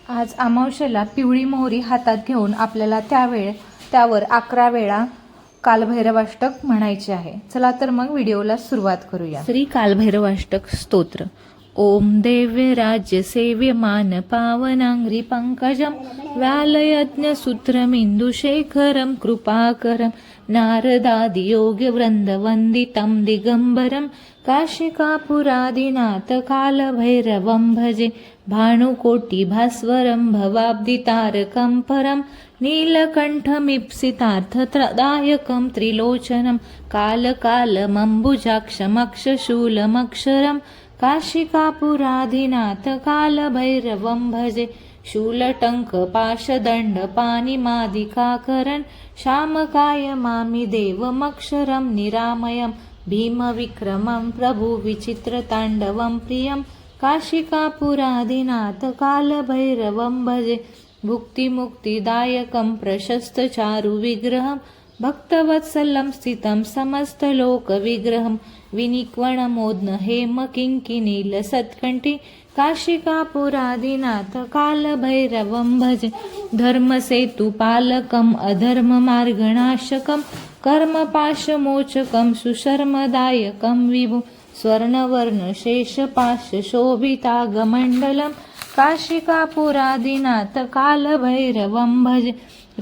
आज अमावस्येला पिवळी मोहरी हातात घेऊन आपल्याला त्यावर 11 वेळा कालभैरवाष्टक म्हणायचे आहे. चला तर मग व्हिडिओला सुरुवात करूया. श्री कालभैरवाष्टक स्तोत्र. ओम दैव्य राज्य सेव्यमान पावनांग्री पंकजम व्यालयज्ञ सूत्रमिंदुशेखरम कृपाकरम नारदादि योग्य वृंद वंदितम दिगंबरम काशिकापुरादिनाथ कालभैरवं भजे भानुकोटि भास्वरं भवाब्दितारकं परं नीलकण्ठमीप्सितार्थदायकं त्रिलोचनं कालकालमम्बुजाक्षमक्षशूलमक्षरं काशिकापुरादिनाथ कालभैरवं भजे शूलटङ्कपाशदण्डपाणिमादिकाकरन् श्यामकाय मामि देवमक्षरं निरामयं भीमविक्रमं प्रभुविचित्रताण्डवं प्रियं काशिकापुरादिनाथ कालभैरवं भजे भुक्तिमुक्तिदायकं प्रशस्तचारुविग्रहं भक्तवत्सलं स्थितं समस्तलोकविग्रहं विनिक्वणमोद्न हेमकिङ्किनीलसत्कण्ठी काशिकापुरादिनाथ कालभैरवं भजे धर्मसेतुपालकम् अधर्ममार्गनाशकं कर्मपाशमोचकं सुशर्मदायकं विभुं स्वर्णवर्णशेषपाशशोभितागमण्डलं काशिकापुरादिनाथ कालभैरवं भजे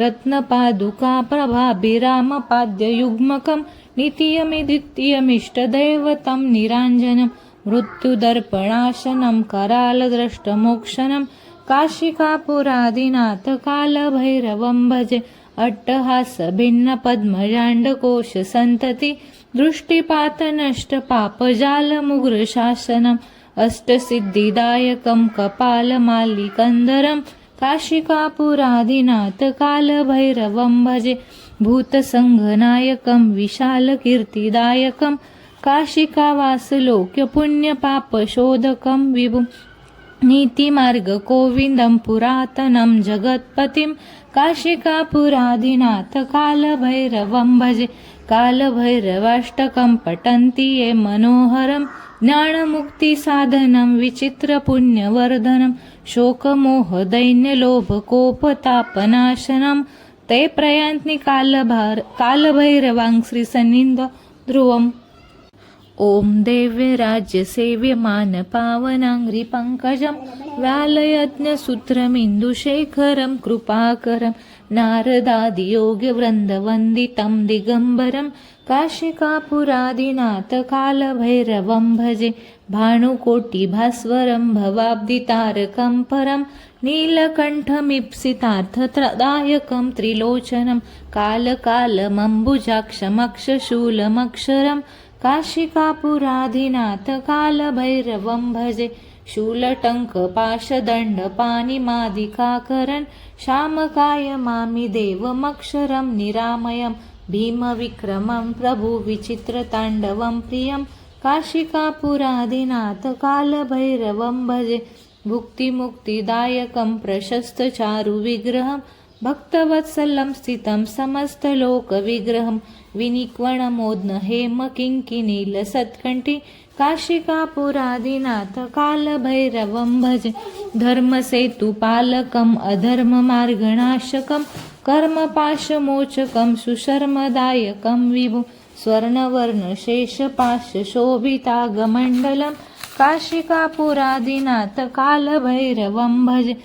रत्नपादुका प्रभाभिरामपाद्ययुग्मकं नित्यमिद्वितीयमिष्टदैवतं निराञ्जनं मृत्युदर्पणाशनं करालद्रष्टमोक्षणं काशिकापुरादिनाथ कालभैरवं भजे अट्टहासभिन्नपद्मजाण्डकोशसन्तति दृष्टिपातनष्टपापजालमुग्रशासनम् अष्टसिद्धिदायकं कपालमालिकन्धरं काशिकापुरादिनाथ कालभैरवं भजे भूतसङ्घनायकं विशालकीर्तिदायकं काशिकावासलोक्यपुण्यपापशोधकं विभुं नीतिमार्गकोविन्दं पुरातनं जगत्पतिं काशिकापुरादिनाथ कालभैरवं भजे कालभैरवाष्टकं पठन्ति ये मनोहरं ज्ञानमुक्तिसाधनं विचित्रपुण्यवर्धनं शोकमोहदैन्यलोभकोपतापनाशनं ते प्रयान्ति कालभैरवां श्रीसन्निध ध्रुवम्. ओम दैव्य राज्य सेव्यमान पावनांग्री पंकजं व्यालयज्ञ सूत्रमिंदुशेखरं कृपाकरं नारदादि योग्य वृंद वंदितं दिगंबरं काशिकापुरादिनाथ कालभैरवं भजे भानुकोटि भास्वरं भवाब्दितारकं परं नीलकण्ठमीप्सितार्थदायकं त्रिलोचनं कालकालमम्बुजाक्षमक्षशूलमक्षरं काशिकापुरादिनाथ कालभैरवं भजे शूलटङ्कपाशदण्डपाणिमादिकाकरन् श्यामकाय मामि देवमक्षरं निरामयं भीमविक्रमं प्रभुविचित्रताण्डवं प्रियं काशिकापुरादिनाथ कालभैरवं भजे भुक्तिमुक्तिदायकं प्रशस्तचारुविग्रहं भक्तवत्सलं स्थितं समस्तलोकविग्रहं विनिक्वणमोद्न हेमकिङ्किनीलसत्कण्ठी काशिकापुरादिनाथ कालभैरवं भजे धर्मसेतुपालकम् अधर्ममार्गनाशकं कर्मपाशमोचकं सुशर्मदायकं विभुं स्वर्णवर्णशेषपाशशोभितागमण्डलं काशिकापुरादिनाथ कालभैरवं भजे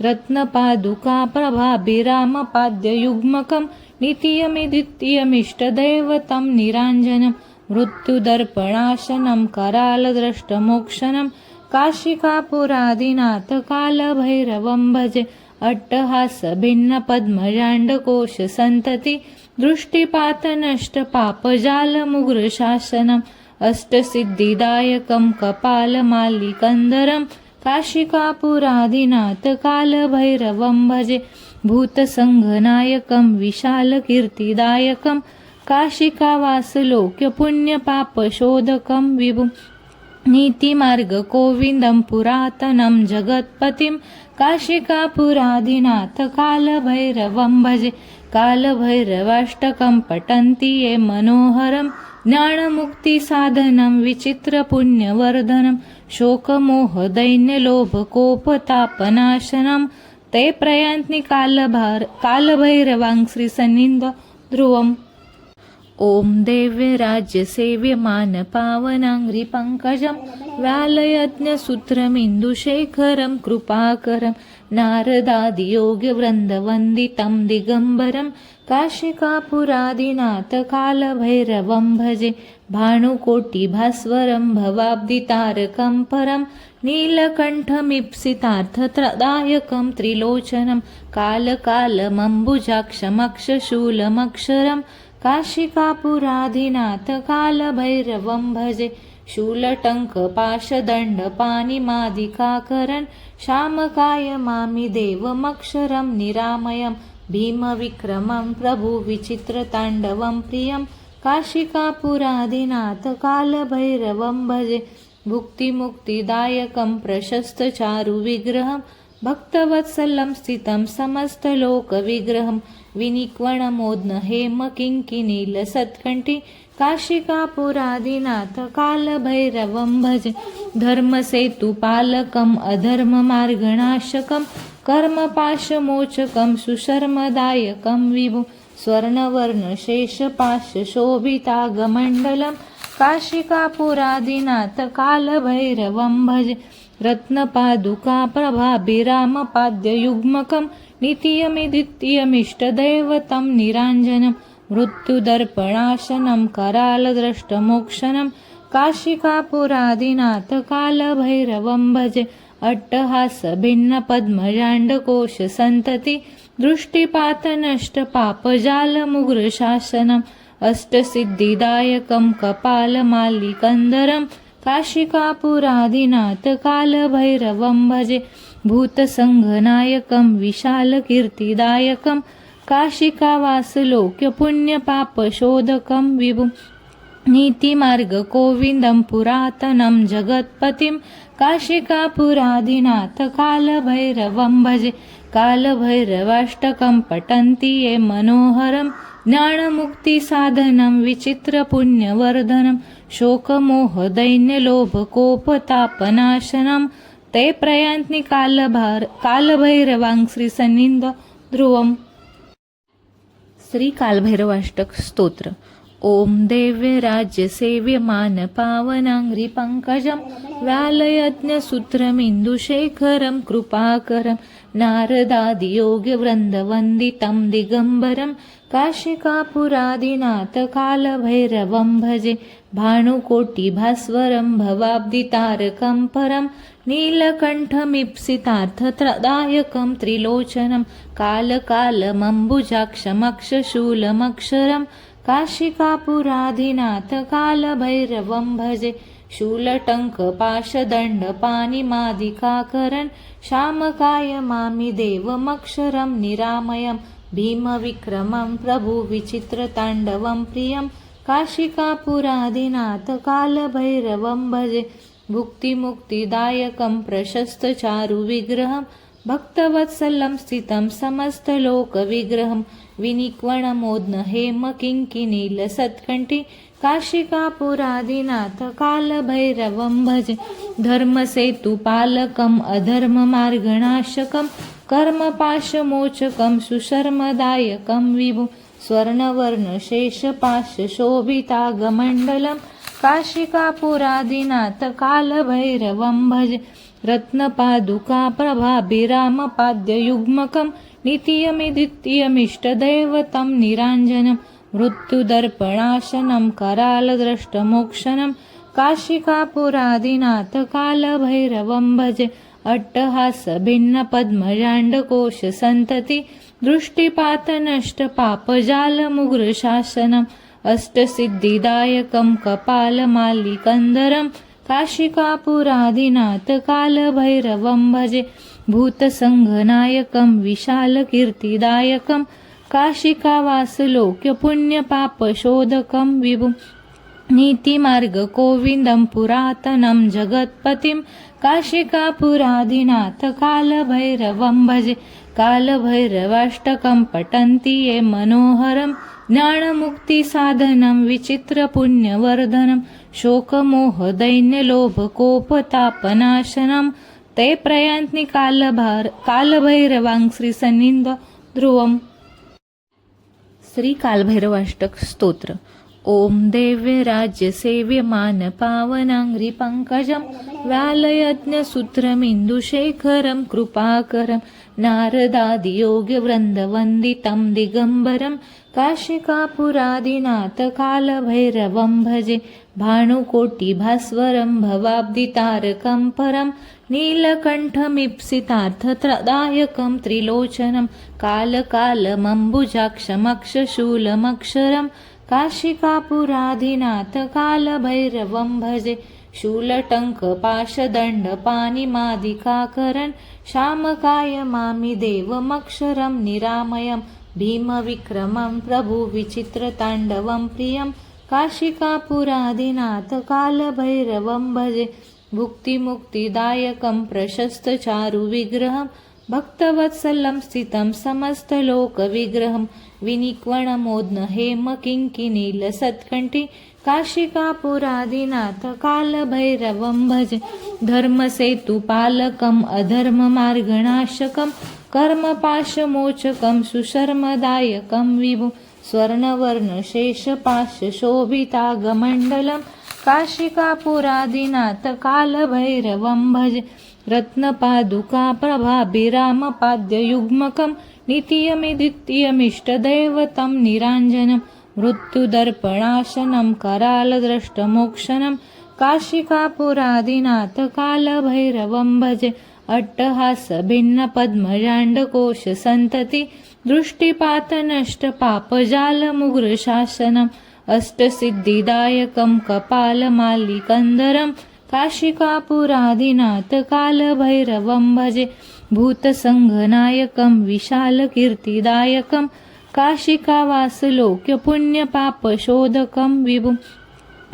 रत्नपादुका प्रभाभिरामपाद्ययुग्मकं नित्यमिद्वितीयमिष्टदैवतं निराञ्जनं मृत्युदर्पणाशनं करालद्रष्टमोक्षणं काशिकापुरादिनाथ कालभैरवं भजे अट्टहासभिन्नपद्मजाण्डकोशसन्तति दृष्टिपातनष्टपापजालमुग्रशासनम् अष्टसिद्धिदायकं कपालमालिकन्धरं काशिकापुरादिनाथ कालभैरवं भजे भूतसङ्घनायकं विशालकीर्तिदायकं काशिकावासलोक्यपुण्यपापशोधकं विभुं नीतिमार्गकोविन्दं पुरातनं जगत्पतिं काशिकापुरादिनाथ कालभैरवं भजे कालभैरवाष्टकं पठन्ति ये मनोहरं ज्ञानमुक्तिसाधनं विचित्रपुण्यवर्धनं शोकमोहदैन्यलोभकोपतापनाशनं ते प्रयान्ति कालभैरवाङ्घ्रिसन्निध ध्रुवम् ॐ दैव्यराज्यसेव्यमानपावनाङ्घ्रिपङ्कजं व्यालयज्ञसूत्रमिन्दुशेखरं कृपाकरं नारदादियोग्यवृन्दवन्दितं दिगम्बरं काशिकापुरादिनाथकालभैरवं भजे भानुकोटिभास्वरं भवाब्दितारकं परं नीलकण्ठमीप्सितार्थदायकं त्रिलोचनं कालकालमम्बुजाक्षमक्षशूलमक्षरं काशिकापुराधिनाथ कालभैरवं भजे शूलटङ्कपाशदण्डपाणिमादिकाकरन् शामकाय मामि देवमक्षरं निरामयं भीमविक्रमं प्रभुविचित्रताण्डवं प्रियं काशिकापुराधिनाथ कालभैरवं भजे भुक्तिमुक्तिदायकं प्रशस्तचारुविग्रहं भक्तवत्सलं स्थितं समस्तलोकविग्रहं विनिक्वणमोद्न हेमकिङ्किनीलसत्कण्ठी काशिकापुरादिनाथ कालभैरवं भजे धर्मसेतुपालकम् अधर्ममार्गनाशकं कर्मपाशमोचकं सुशर्मदायकं विभुं स्वर्णवर्णशेषपाशशोभितागमण्डलं काशिकापुरादिनाथ कालभैरवं भजे रत्नपादुका प्रभाभिरामपाद्ययुग्मकं नित्यमिद्वितीयमिष्टदैवतं निराञ्जनं मृत्युदर्पणाशनं करालद्रष्टमोक्षणं काशिकापुरादिनाथ कालभैरवं भजे अट्टहासभिन्नपद्मजाण्डकोशसन्तति दृष्टिपातनष्टपापजालमुग्रशासनम् अष्टसिद्धिदायकं कपालमालिकन्दरं काशिकापुरादिनाथ कालभैरवं भजे भूतसङ्घनायकं विशालकीर्तिदायकं काशिकावासलोक्यपुण्यपापशोधकं विभुं नीतिमार्गकोविन्दं पुरातनं जगत्पतिं काशिकापुरादिनाथ कालभैरवं भजे कालभैरवाष्टकं पठन्ति ये मनोहरं ज्ञानमुक्तिसाधनं विचित्रपुण्यवर्धनं शोकमोहदैन्यलोभकोपतापनाशनं ते प्रयान्ति कालभैरवाङ्घ्रिसन्निध ध्रुवम् श्री कालभैरवाष्टक स्तोत्र ॐ दैव्यराज्यसेव्यमानपावनाङ्घ्रिपङ्कजं व्यालयज्ञसूत्रमिन्दुशेखरं कृपाकरं नारदादियोग्यवृन्दवन्दितं दिगम्बरं काशिकापुरादिनाथ कालभैरवं भजे भानुकोटिभास्वरं भवाब्दितारकं परं नीलकण्ठमीप्सितार्थदायकं त्रिलोचनं कालकालमम्बुजाक्षमक्षशूलमक्षरं काशिकापुराधिनाथ कालभैरवं भजे शूलटङ्कपाशदण्डपाणिमादिकाकरन् शामकाय मामि देवमक्षरं निरामयं भीमविक्रमं प्रभुविचित्रताण्डवं प्रियं काशिकापुरादिनाथ कालभैरवं भजे भुक्तिमुक्तिदायकं प्रशस्तचारुविग्रहं भक्तवत्सलं स्थितं समस्तलोकविग्रहं विनिक्वणमोद्न हेमकिङ्किनीलसत्कण्ठी काशिकापुरादिनाथ कालभैरवं भजे धर्मसेतुपालकम् अधर्ममार्गनाशकं कर्मपाशमोचकं सुशर्मदायकं विभुं स्वर्णवर्णशेषपाशशोभितागमण्डलं काशिकापुरादिनाथ कालभैरवं भजे रत्नपादुका प्रभाभिरामपाद्ययुग्मकं नित्यमिद्वितीयमिष्टदैवतं निराञ्जनं मृत्युदर्पणाशनं करालद्रष्टमोक्षणं काशिकापुरादिनाथ कालभैरवं भजे अट्टहासभिन्नपद्मजाण्डकोशसन्तति दृष्टिपातनष्टपापजालमुग्रशासनम् अष्टसिद्धिदायकं कपालमालिकन्दरं काशिकापुरादिनाथ कालभैरवं भजे भूतसङ्घनायकं विशालकीर्तिदायकं काशिकावासलोक्यपुण्यपापशोधकं विभुं नीतिमार्गकोविन्दं पुरातनं जगत्पतिं काशिकापुरादिनाथ कालभैरवं भजे कालभैरवाष्टकं पठन्ति ये मनोहरं ज्ञानमुक्तिसाधनं विचित्रपुण्यवर्धनं शोकमोहदैन्यलोभकोपतापनाशनं ते प्रयान्ति कालभैरवाङ्घ्रिसन्निध ध्रुवम्. श्री कालभैरवाष्टक स्तोत्र. ओम दैव्य राज्य सेव्यमान पावनांग्रि पंकजं व्यालयज्ञसूत्रमिन्दुशेखरं कृपाकरं नारदादि योगवृन्दवन्दितं दिगम्बरं काशिकापुरादिनाथ कालभैरवं भजे. भानुकोटिभास्वरं भवाब्दितारकं परं नीलकण्ठमीप्सितार्थदायकं त्रिलोचनं कालकालमम्बुजाक्षमक्षशूलमक्षरं काशिकापुराधिनाथ कालभैरवं भजे. शूलटङ्कपाशदण्डपाणिमादिकाकरन् श्यामकायमामि देवमक्षरं निरामयं भीमविक्रमं प्रभुविचित्रताण्डवं प्रियं काशिकापुराधिनाथ कालभैरवं भजे. भुक्तिमुक्तिदायकं प्रशस्तचारुविग्रहं भक्तवत्सलं स्थितं समस्तलोकविग्रहं विनिक्वणमोद्न हेमकिङ्किनीलसत्कण्ठी काशिकापुरादिनाथ कालभैरवं भजे. धर्मसेतुपालकम् अधर्ममार्गनाशकं कर्मपाशमोचकं सुशर्मदायकं विभुं स्वर्णवर्णशेषपाशशोभितागमण्डलं काशिकापुरादिनाथ कालभैरवं भजे. रत्नपादुका प्रभाभिरामपाद्ययुग्मकं नित्यमिद्वितीयमिष्टदैवतं निराञ्जनं मृत्युदर्पणाशनं करालद्रष्टमोक्षणं काशिकापुरादिनाथ कालभैरवं भजे. अट्टहासभिन्नपद्मजाण्डकोशसन्तति दृष्टिपातनष्टपापजालमुग्रशासनम् अष्टसिद्धिदायकं कपालमालिकन्दरं काशिकापुरादिनाथ कालभैरवं भजे. भूतसङ्घनायकं विशालकीर्तिदायकं काशिकावासलोक्यपुण्यपापशोधकं विभुं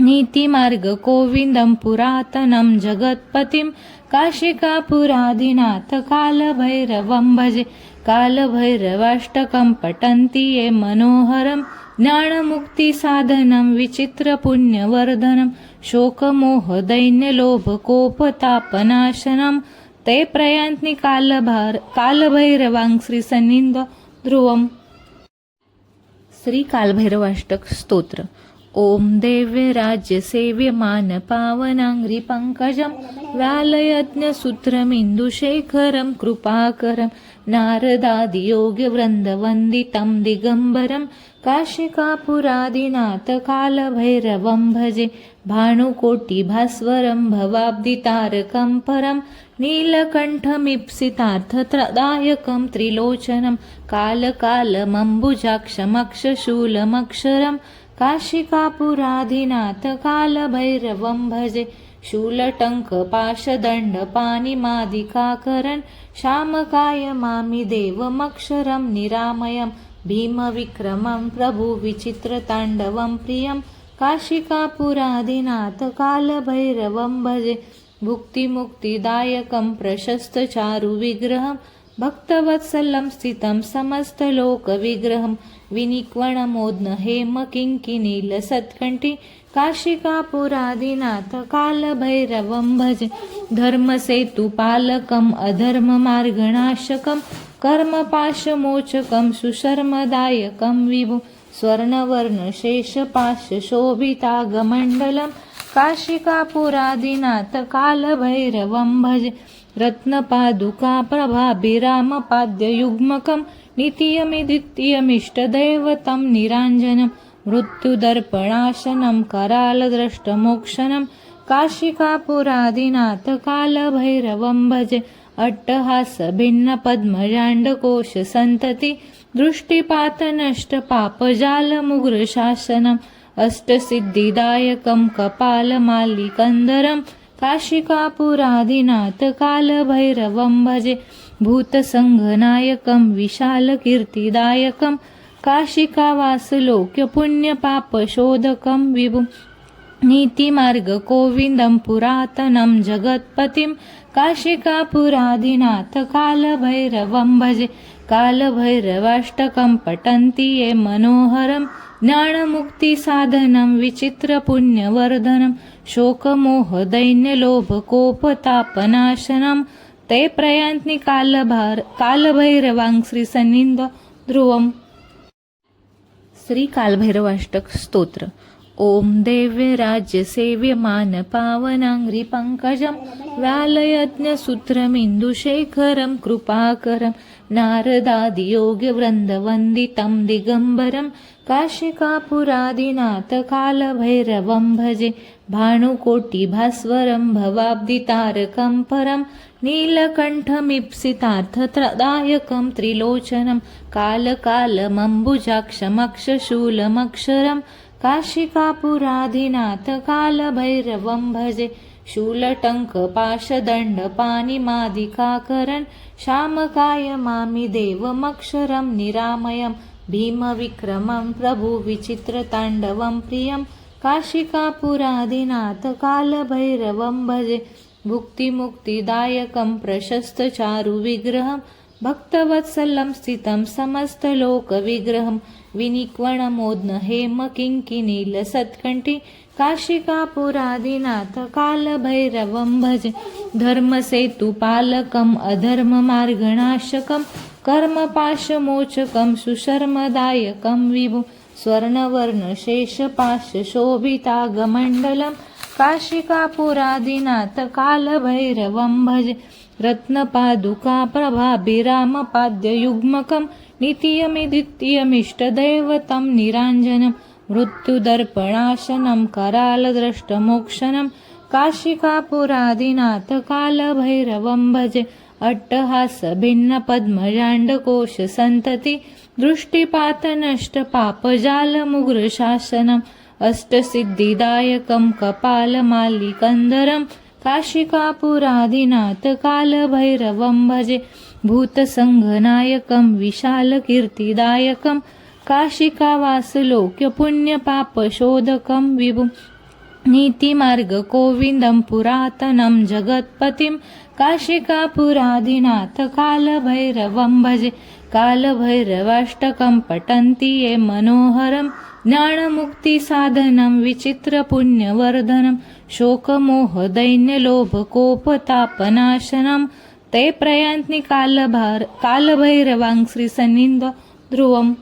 नीतिमार्गगोविन्दं पुरातनं जगत्पतिं काशिकापुरादिनाथ कालभैरवं भजे. कालभैरवाष्टकं पठन्ति ये मनोहरं ज्ञानमुक्तिसाधनं विचित्रपुण्यवर्धनं शोकमोहदैन्यलोभकोपतापनाशनं ते प्रयान्ति कालभैरवाङ्घ्रिसन्निध ध्रुवम्. श्री कालभैरवाष्टक स्तोत्र. ओम दैव्य राज्य सेव्यमान पावनांग्रि पंकजं व्यालयज्ञसूत्रमिन्दुशेखरं कृपाकरं नारदादि योगवृन्दवन्दितं दिगम्बरं काशिकापुरादिनाथ कालभैरवं भजे. भानुकोटिभास्वरं भवाब्दितारकं परं नीलकण्ठमीप्सितार्थदायकं त्रिलोचनं कालकालमम्बुजाक्षमक्षशूलमक्षरं काशिकापुराधिनाथ कालभैरवं भजे. शूलटङ्कपाशदण्डपाणिमादिकाकरन् श्यामकायमामि देवमक्षरं निरामयं भीमविक्रमं प्रभुविचित्रताण्डवं प्रियं काशिकापुरादिनाथ कालभैरवं भजे. भुक्तिमुक्तिदायकं प्रशस्तचारुविग्रहं भक्तवत्सलं स्थितं समस्तलोकविग्रहं विनिक्वणमोद्न हेमकिङ्किनीलसत्कण्ठी काशिकापुरादिनाथ कालभैरवं भजे. धर्मसेतुपालकम् अधर्ममार्गनाशकं कर्मपाशमोचकं सुशर्मदायकं विभुं स्वर्णवर्णशेषपाशशोभितागमण्डलं काशिकापुरादिनाथ कालभैरवं भजे. रत्नपादुका प्रभाभिरामपाद्ययुग्मकं नित्यमिद्वितीयमिष्टदैवतं निराञ्जनं मृत्युदर्पणाशनं करालद्रष्टमोक्षणं काशिकापुरादिनाथ कालभैरवं भजे. अट्टहासभिन्नपद्मजाण्डकोशसन्तति दृष्टिपातनष्टपापजालमुग्रशासनम् अष्टसिद्धिदायकं कपालमालिकन्दरं काशिकापुरादिनाथ कालभैरवं भजे. भूतसङ्घनायकं विशालकीर्तिदायकं काशिकावासलोक्यपुण्यपापशोधकं विभुं नीतिमार्गगोविन्दं पुरातनं जगत्पतिं काशिकापुरादिनाथ कालभैरवं भजे. कालभैरवाष्टकं पठन्ति ये मनोहरं ज्ञानमुक्तिसाधनं विचित्रपुण्यवर्धनं शोकमोहदैन्यलोभकोपतापनाशनं ते प्रयान्ति कालभैरवांघ्रिसन्निध ध्रुवम्. श्री कालभैरवाष्टक स्तोत्र. ओम दैव्य राज्य सेव्यमान पावनांघ्रि पंकजं व्यालयज्ञसूत्रमिन्दुशेखरं कृपाकरं नारदादियोगवृन्दवन्दितं दिगम्बरं काशिकापुरादिनाथ कालभैरवं भजे. भानुकोटिभास्वरं भवाब्दितारकं परं नीलकण्ठमीप्सितार्थदायकं त्रिलोचनं कालकालमम्बुजाक्षमक्षशूलमक्षरं काशिकापुराधिनाथ कालभैरवं भजे. शूलटङ्कपाशदण्डपाणिमादिकाकरन् श्यामकायमामि देवमक्षरं निरामयं भीमविक्रमं प्रभुविचित्रताण्डवं प्रियं काशिकापुराधिनाथ कालभैरवं भजे. भुक्तिमुक्तिदायकं प्रशस्तचारुविग्रहं भक्तवत्सलं स्थितं समस्तलोकविग्रहं विनिक्वणमोद्न हेमकिङ्किनीलसत्कण्ठी काशिकापुरादिनाथ कालभैरवं भजे. धर्मसेतुपालकम् अधर्ममार्गनाशकं कर्मपाशमोचकं सुशर्मदायकं विभुं स्वर्णवर्णशेषपाशशोभितागमण्डलं काशिकापुरादिनाथ कालभैरवं भजे. रत्नपादुकाप्रभाभिरामपाद्ययुग्मकं नित्यमिद्वितीयमिष्टदैवतं निराञ्जनं मृत्युदर्पणाशनं करालद्रष्टमोक्षणं काशिकापुरादिनाथ कालभैरवं भजे. अट्टहासभिन्नपद्मजाण्डकोशसन्तति दृष्टिपातनष्टपापजालमुग्रशासनम् अष्टसिद्धिदायकं कपालमालिकन्धरं काशिकापुरादिनाथ कालभैरवं भजे. भूतसङ्घनायकं विशालकीर्तिदायकं काशिकावासलोक्यपुण्यपापशोधकं विभुं नीतिमार्गकोविन्दं पुरातनं जगत्पतिं काशिकापुरादिनाथ कालभैरवं भजे. कालभैरवाष्टकं पठन्ति ये मनोहरं ज्ञानमुक्तिसाधनं विचित्रपुण्यवर्धनं शोकमोहदैन्यलोभकोपतापनाशनं ते प्रयान्ति कालभैरवांघ्रिसन्निध ध्रुवम्.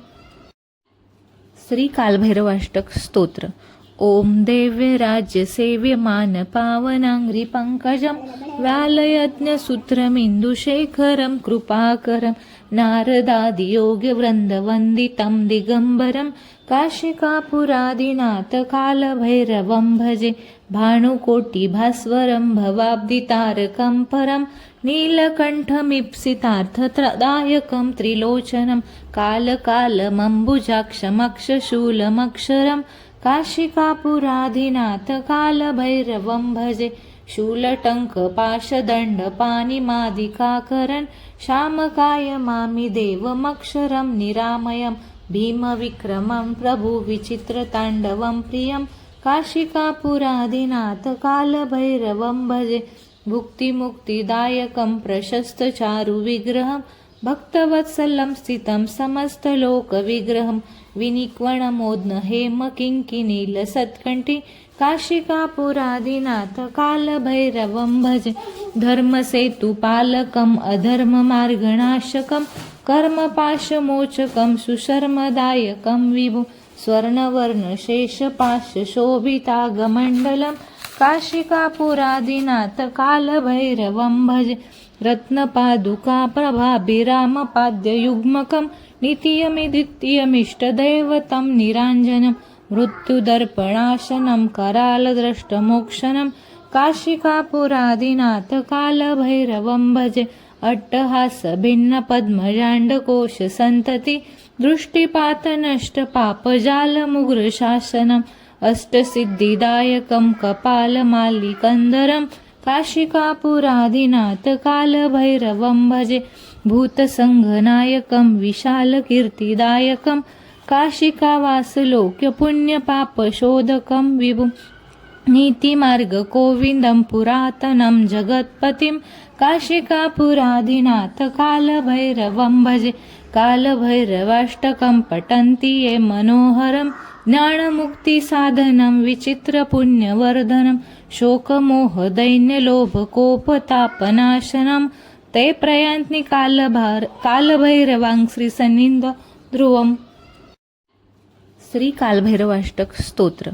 श्री कालभैरवाष्टक स्तोत्र. ओम दैव्य राज्य सेव्यमान पावनांघ्रि पंकजं व्यालयज्ञसूत्रमिन्दुशेखरं कृपाकरं नारदादियोगवृन्दवन्दितं दिगम्बरं काशिकापुरादिनाथ कालभैरवं भजे. भानुकोटिभास्वरं भवाब्दितारकं परं नीलकण्ठमीप्सितार्थदायकं त्रिलोचनं कालकालमम्बुजाक्षमक्षशूलमक्षरं काशिकापुराधिनाथ कालभैरवं भजे. शूलटङ्कपाशदण्डपाणिमादिकाकरन् श्यामकायमामि देवमक्षरं निरामयं भीमविक्रमं प्रभुविचित्रताण्डवं प्रियं काशिकापुरादिनाथ कालभैरवं भजे. भुक्तिमुक्तिदायकं प्रशस्तचारुविग्रहं भक्तवत्सलं स्थितं समस्तलोकविग्रहं विनिक्वणमोद्न हेमकिङ्किनीलसत्कण्ठी काशिकापुरादिनाथ कालभैरवं भजे. धर्मसेतुपालकम् अधर्ममार्गनाशकं कर्मपाशमोचकं सुशर्मदायकं विभुं स्वर्णवर्णशेषपाशशोभितागमण्डलं काशिकापुरादिनाथ कालभैरवं भजे. रत्नपादुकाप्रभाभिरामपाद्ययुग्मकं नित्यमिद्वितीयमिष्टदैवतं निराञ्जनं मृत्युदर्पणाशनं करालद्रष्टमोक्षणं काशिकापुरादिनाथ कालभैरवं भजे. अट्टहासभिन्नपद्मजाण्डकोशसन्तति दृष्टिपातनष्टपापजालमुग्रशासनम् अष्टसिद्धिदायकं कपालमालिकन्धरं काशिकापुरादिनाथ कालभैरवं भजे. भूतसङ्घनायकं विशालकीर्तिदायकं काशिकावासलोक्यपुण्यपापशोधकं विभुं नीतिमार्गकोविन्दं पुरातनं जगत्पतिं काशिकापुरादिनाथ कालभैरवं भजे. कालभैरवाष्टकं पठन्ति ये मनोहरं ज्ञानमुक्तिसाधनं विचित्रपुण्यवर्धनं शोकमोहदैन्यलोभकोपतापनाशनं ते प्रयान्ति कालभैरवांघ्रिसन्निध ध्रुवम्. श्री कालभैरवाष्टक स्तोत्र.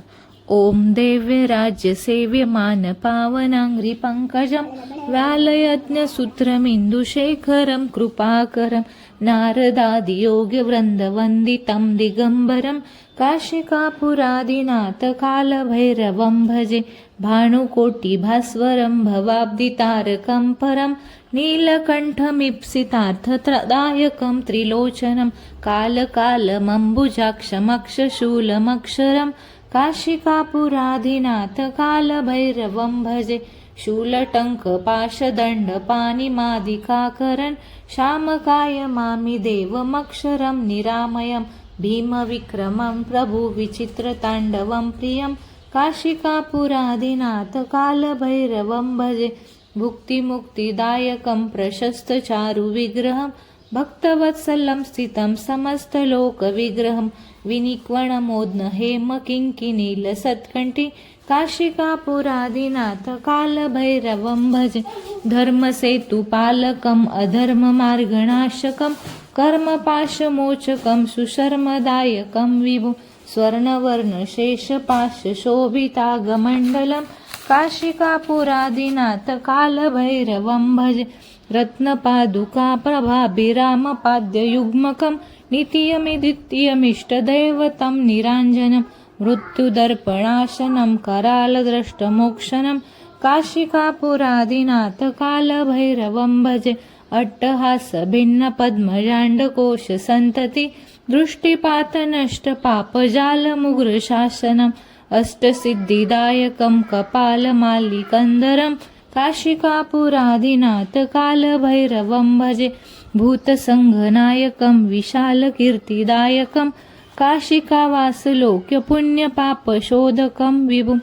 ओम दैव्य राज्य सेव्यमान पावनांघ्रि पंकजं व्यालयज्ञसूत्रमिन्दुशेखरं कृपाकरं नारदादियोग्यवृन्दवन्दितं दिगम्बरं काशिकापुरादिनाथ कालभैरवं भजे. भानुकोटिभास्वरं भवाब्दितारकं परं नीलकण्ठमीप्सितार्थदायकं त्रिलोचनं कालकालमम्बुजाक्षमक्षशूलमक्षरं काशिकापुराधिनाथ कालभैरवं भजे. शूलटङ्कपाशदण्डपाणिमादिकाकरन् श्यामकायमामि देवमक्षरं निरामयं भीमविक्रमं प्रभुविचित्रताण्डवं प्रियं काशिकापुराधिनाथ कालभैरवं भजे. भुक्तिमुक्तिदायकं प्रशस्तचारुविग्रहं भक्तवत्सलं स्थितं समस्तलोकविग्रहं विनिक्वणमोद्न हेमकिङ्किनीलसत्कण्ठी काशिकापुरादिनाथ कालभैरवं भजे. धर्मसेतुपालकम् अधर्ममार्गनाशकं कर्मपाशमोचकं सुशर्मदायकं विभुं स्वर्णवर्णशेषपाशशोभितागमण्डलं काशिकापुरादिनाथ कालभैरवं भजे. रत्नपादुकाप्रभाभिरामपाद्ययुग्मकं नित्यमिद्वितीयमिष्टदैवतं निराञ्जनं मृत्युदर्पणाशनं करालद्रष्टमोक्षणं काशिकापुरादिनाथ कालभैरवं भजे. अट्टहासभिन्नपद्मजाण्डकोशसन्तति दृष्टिपातनष्टपापजालमुग्रशासनम् अष्टसिद्धिदायकं कपालमालिकन्दरं काशिकापुरादिनाथ कालभैरवं भजे. भूतसङ्घनायकं विशालकीर्तिदायकं काशिकावासलोक्यपुण्यपापशोधकं विभुं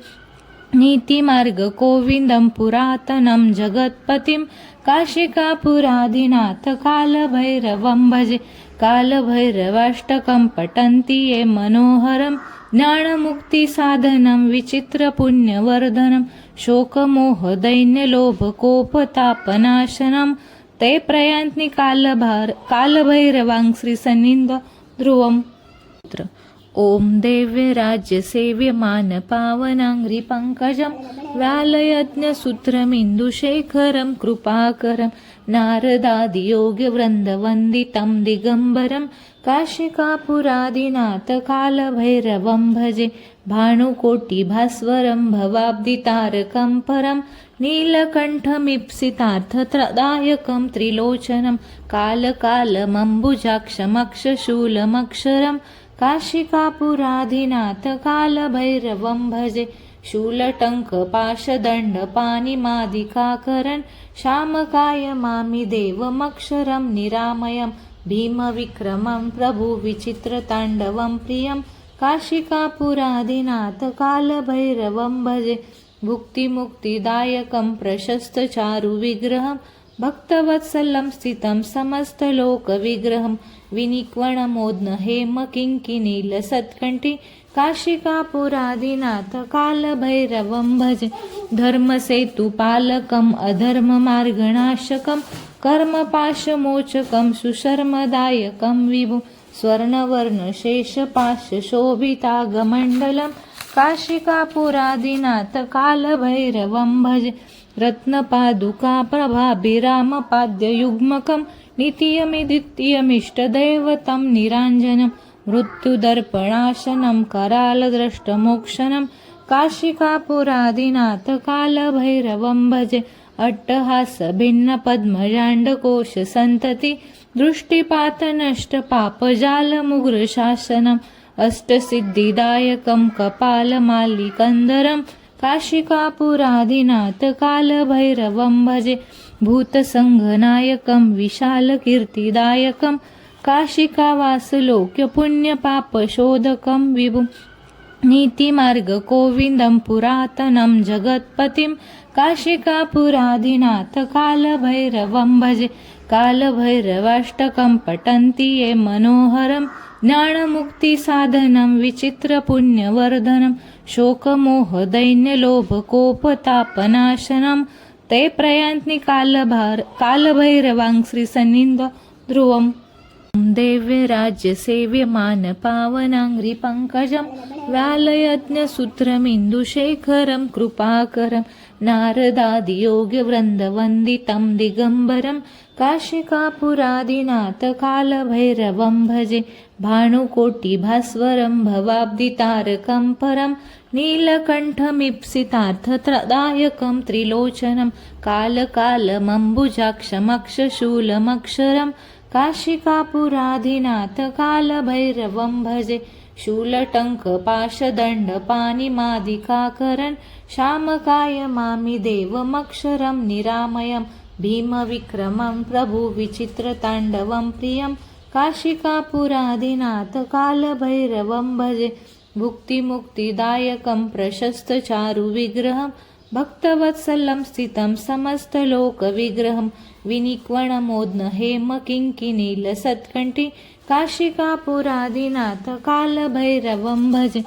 नीतिमार्गकोविन्दं पुरातनं जगत्पतिं काशिकापुरादिनाथ कालभैरवं भजे. कालभैरवाष्टकं पठन्ति ये मनोहरं ज्ञानमुक्तिसाधनं विचित्रपुण्यवर्धनं शोकमोहदैन्यलोभकोपतापनाशनं ते प्रयान्ति कालभैरवांघ्रिसन्निध ध्रुवम्. ओम दैव्य राज्य सेव्यमान पावनांघ्रि पंकजं व्यालयज्ञसूत्रमिन्दुशेखरं कृपाकरं नारदादियोग्यवृन्दवन्दितं दिगम्बरं काशिकापुरादिनाथ कालभैरवं भजे. भानुकोटिभास्वरं भवाब्दितारकं परं नीलकण्ठमीप्सितार्थदायकं त्रिलोचनं कालकालमम्बुजाक्षमक्षशूलमक्षरं काशिकापुराधिनाथ कालभैरवं भजे. शूलटङ्कपाशदण्डपाणिमादिकाकरन् श्यामकायमामि देवमक्षरं निरामयं भीमविक्रमं प्रभुविचित्रताण्डवं प्रियं काशिकापुरादिनाथ कालभैरवं भजे. भुक्तिमुक्तिदायकं प्रशस्तचारुविग्रहं भक्तवत्सलं स्थितं समस्तलोकविग्रहं विनिक्वणमोद्न हेमकिङ्किनीलसत्कण्ठी काशिकापुरादिनाथ कालभैरवं भजे. धर्मसेतुपालकम् अधर्ममार्गनाशकं कर्मपाशमोचकं सुशर्मदायकं विभुं स्वर्णवर्णशेषपाशशोभितागमण्डलं काशिकापुरादिनाथ कालभैरवं भजे. रत्नपादुकाप्रभाभिरामपाद्ययुग्मकं नित्यमिद्वितीयमिष्टदैवतं निराञ्जनं मृत्युदर्पणाशनं करालद्रष्टमोक्षणं काशिकापुरादिनाथ कालभैरवं भजे. अट्टहासभिन्नपद्मजाण्डकोशसन्तति दृष्टिपातनष्टपापजालमुग्रशासनम् अष्टसिद्धिदायकं कपालमालिकन्दरं काशिकापुरादिनाथ कालभैरवं भजे. भूतसङ्घनायकं विशालकीर्तिदायकं काशिकावासलोक्यपुण्यपापशोधकं विभुं नीतिमार्गकोविन्दं पुरातनं जगत्पतिं काशिकापुराधिनाथ कालभैरवं भजे. कालभैरवाष्टकं पठन्ति ये मनोहरं ज्ञानमुक्तिसाधनं विचित्रपुण्यवर्धनं शोकमोहदैन्यलोभकोपतापनाशनं ते प्रयान्ति कालभैरवां श्रीसन्निध ध्रुवम् दिव्यराज्यसेव्यमानपावनाङ्घ्रिपङ्कजं व्यालयज्ञसूत्रमिन्दुशेखरं कृपाकरं नारदादियोगवृन्दवन्दितं दिगम्बरं काशिकापुरादिनाथकालभैरवं भजे भानुकोटिभास्वरं भवाब्दितारकं परं नीलकण्ठमीप्सितार्थदायकं त्रिलोचनं कालकालमम्बुजाक्षमक्षशूलमक्षरं काशिकापुराधिनाथ कालभैरवं भजे शूलटङ्कपाशदण्डपाणिमादिकाकरन् श्यामकाय मामि देवमक्षरं निरामयं भीमविक्रमं प्रभुविचित्रताण्डवं प्रियं काशिकापुराधिनाथ कालभैरवं भजे भुक्तिमुक्तिदायकं प्रशस्तचारुविग्रहं भक्तवत्सलं स्थितं समस्तलोकविग्रहं विनिक्वणमोद्न हेमकिङ्किनीलसत्कण्ठी काशिकापुरादिनाथ कालभैरवं भजे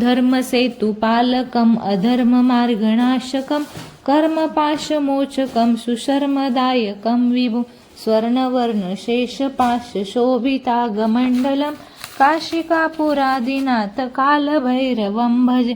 धर्मसेतुपालकम् अधर्ममार्गनाशकं कर्मपाशमोचकं सुशर्मदायकं विभुं स्वर्णवर्णशेषपाशशोभितागमण्डलं काशिकापुरादिनाथ कालभैरवं भजे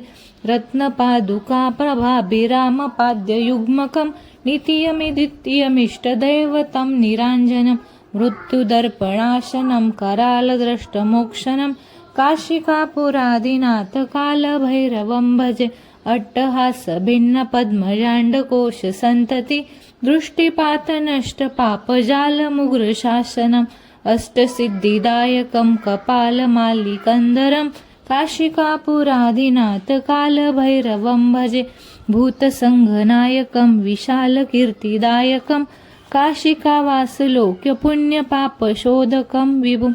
रत्नपादुकाप्रभाभिरामपाद्ययुग्मकं नित्यमिदित्यमिष्टदैवतं निराञ्जनं मृत्युदर्पणाशनं करालद्रष्टमोक्षणं काशिकापुरादिनाथ कालभैरवं भजे अट्टहासभिन्नपद्मजाण्डकोशसन्तति दृष्टिपातनष्टपापजालमुग्रशासनम् अष्टसिद्धिदायकं कपालमालिकन्दरं काशिकापुरादिनाथ कालभैरवं भजे भूतसङ्घनायकं विशालकीर्तिदायकं काशिकावासलोक्यपुण्यपापशोधकं विभुं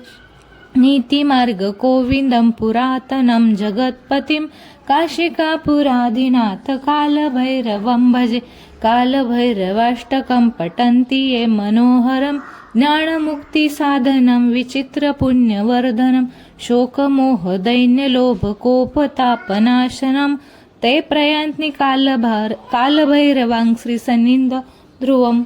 नीतिमार्गकोविन्दं पुरातनं जगत्पतिं काशिकापुरादिनाथ कालभैरवं भजे कालभैरवाष्टकं पठन्ति ये मनोहरं ज्ञानमुक्तिसाधनं विचित्रपुण्यवर्धनं शोकमोहदैन्यलोभकोपतापनाशनं ते प्रयान्ति कालभैरवां श्रीसन्निध ध्रुवम्